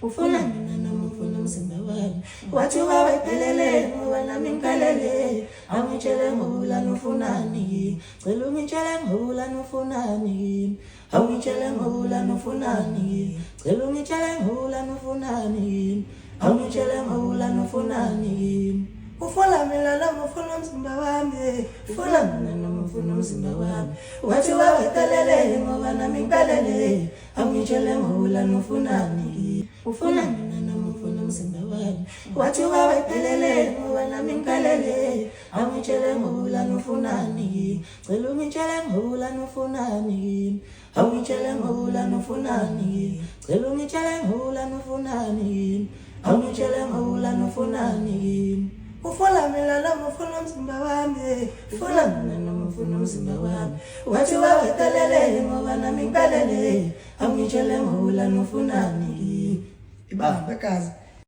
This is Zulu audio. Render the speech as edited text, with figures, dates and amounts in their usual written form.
ufuna mina noma ufuna umzimba wami wathi wawephelele ngoba nami ngiphelele angitshele ngobulani ufunani cela ungitshele ngobulani ufunani angitshele ngobulani ufunani cela ungitshele ngobulani ufunani angitshele ngobulani ufunani ufuna mina noma ufuna umzimba wami ufuna mina noma ufuna umzimba wami wathi wawephelele ngoba nami ngiphelele angitshele ngobulani ufunani ufuna mina noma ufuna umzimba wami wathi wawephelele ngoba nami ngiphelele angitshele ngobulani ufunani cela ungitshele ngobulani ufunani angitshele ngobulani ufunani cela ungitshele ngobulani ufunani angitshele ngobulani ufunani ufuna mina noma ufuna umzimba wami ufuna mina noma ufuna umzimba wami wathi wawephelele ngoba nami ngiphelele angitshele ngobulani ufunani ibamba kazi